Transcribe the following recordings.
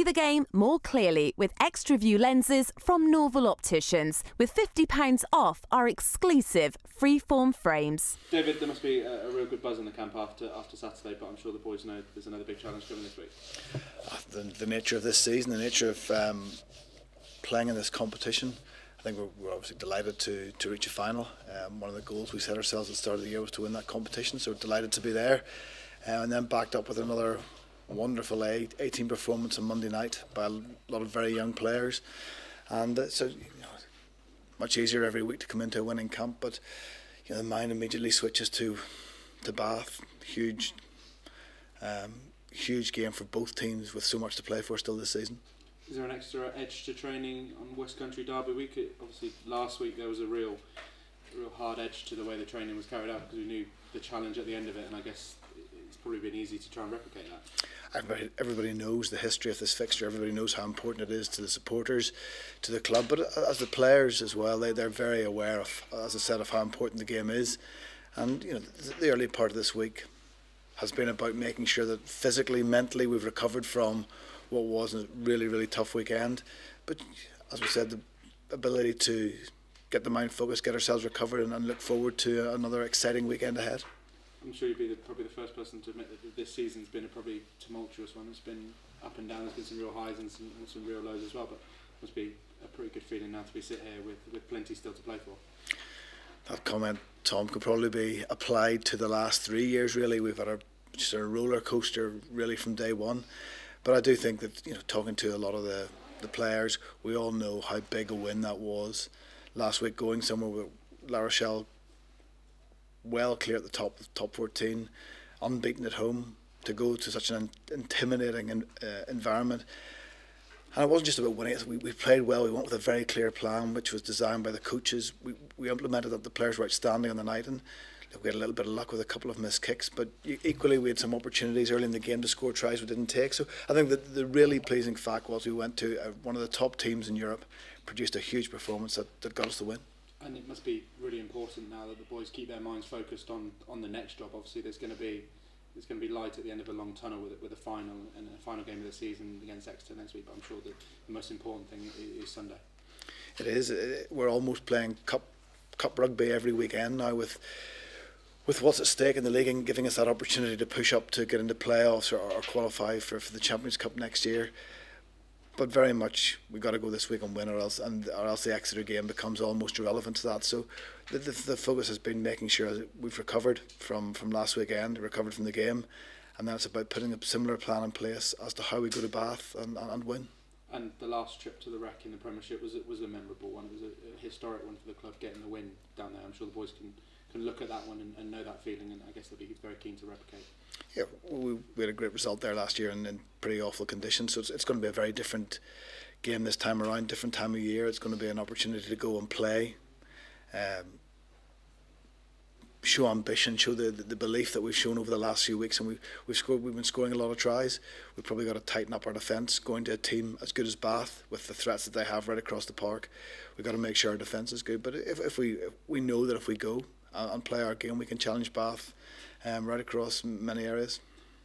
See the game more clearly with extra view lenses from Norval Opticians, with £50 off our exclusive freeform frames. David, there must be a real good buzz in the camp after Saturday, but I'm sure the boys know there's another big challenge coming this week. The nature of this season, the nature of playing in this competition, I think we're obviously delighted to reach a final. One of the goals we set ourselves at the start of the year was to win that competition, so we're delighted to be there. And then backed up with another wonderful A-team performance on Monday night by a lot of very young players. And so, much easier every week to come into a winning camp, but the mind immediately switches to Bath. Huge game for both teams with so much to play for still this season. Is there an extra edge to training on West Country Derby week? Obviously, last week there was a real hard edge to the way the training was carried out because we knew the challenge at the end of it, and I guess it's probably been easy to try and replicate that. Everybody knows the history of this fixture. Everybody knows how important it is to the supporters, to the club, but as the players as well. They're very aware of, as I said, of how important the game is. And the early part of this week has been about making sure that physically, mentally, we've recovered from what was a really, really tough weekend. But as we said, the ability to get the mind focused, get ourselves recovered, and look forward to another exciting weekend ahead. I'm sure you'd be probably the first person to admit that this season's been a probably tumultuous one. It's been up and down. There's been some real highs and some real lows as well. But it must be a pretty good feeling now to be sitting here with plenty still to play for. That comment, Tom, could probably be applied to the last 3 years. Really, we've had just a roller coaster really from day one. But I do think that talking to a lot of the players, we all know how big a win that was last week, going somewhere with Rochelle well clear at the top 14, unbeaten at home, to go to such an intimidating environment. And it wasn't just about winning. We played well. We went with a very clear plan, which was designed by the coaches. We implemented that. The players were outstanding on the night, and we had a little bit of luck with a couple of missed kicks, but equally we had some opportunities early in the game to score tries we didn't take. So I think that the really pleasing fact was we went to one of the top teams in Europe, produced a huge performance that got us the win. And it must be really important now that the boys keep their minds focused on the next job. Obviously there's going to be light at the end of a long tunnel with a final and a final game of the season against Exeter next week, but I'm sure that the most important thing is Sunday. It is. We're almost playing cup rugby every weekend now with what's at stake in the league and giving us that opportunity to push up to get into playoffs or qualify for the Champions Cup next year. But very much we've got to go this week and win, or else the Exeter game becomes almost irrelevant to that. So the focus has been making sure that we've recovered from last weekend, recovered from the game, and then it's about putting a similar plan in place as to how we go to Bath and win. And the last trip to the Rec in the Premiership was a memorable one. It was a historic one for the club, getting the win down there. I'm sure the boys can look at that one and know that feeling, and I guess they'll be very keen to replicate. Yeah, we had a great result there last year in pretty awful conditions, so it's going to be a very different game this time around, different time of year. It's going to be an opportunity to go and play, show ambition, show the belief that we've shown over the last few weeks, and we've been scoring a lot of tries. We've probably got to tighten up our defence, going to a team as good as Bath with the threats that they have right across the park. We've got to make sure our defence is good, but if we know that if we go and play our game, we can challenge Bath right across many areas.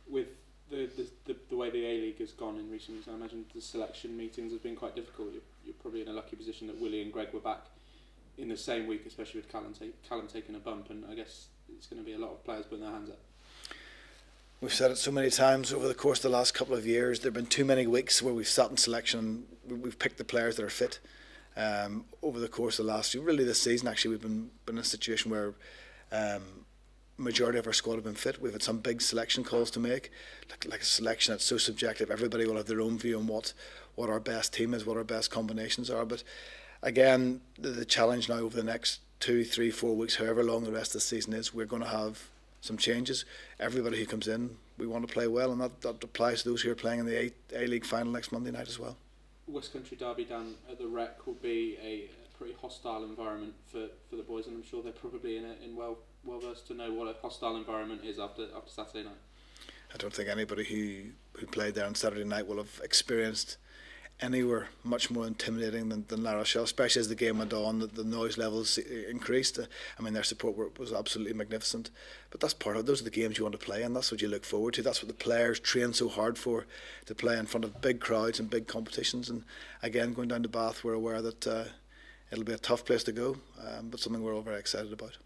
With the way the A-League has gone in recent weeks, I imagine the selection meetings have been quite difficult. You're probably in a lucky position that Willie and Greg were back in the same week, especially with Callum taking a bump, and I guess it's going to be a lot of players putting their hands up. We've said it so many times over the course of the last couple of years. There have been too many weeks where we've sat in selection and we've picked the players that are fit. Over the course of the last really this season, actually, we've been in a situation where majority of our squad have been fit. We've had some big selection calls to make, like a selection that's so subjective. Everybody will have their own view on what our best team is, what our best combinations are. But again, the challenge now over the next 2, 3, 4 weeks, however long the rest of the season is, we're going to have some changes. Everybody who comes in, we want to play well, and that applies to those who are playing in the A-League final next Monday night as well. West Country Derby down at the Rec will be a pretty hostile environment for the boys, and I'm sure they're probably in well versed to know what a hostile environment is after Saturday night. I don't think anybody who played there on Saturday night will have experienced anywhere much more intimidating than La Rochelle, especially as the game went on. The noise levels increased. I mean, their support was absolutely magnificent. But that's part of it. Those are the games you want to play, and that's what you look forward to. That's what the players train so hard for, to play in front of big crowds and big competitions. And again, going down to Bath, we're aware that it'll be a tough place to go, but something we're all very excited about.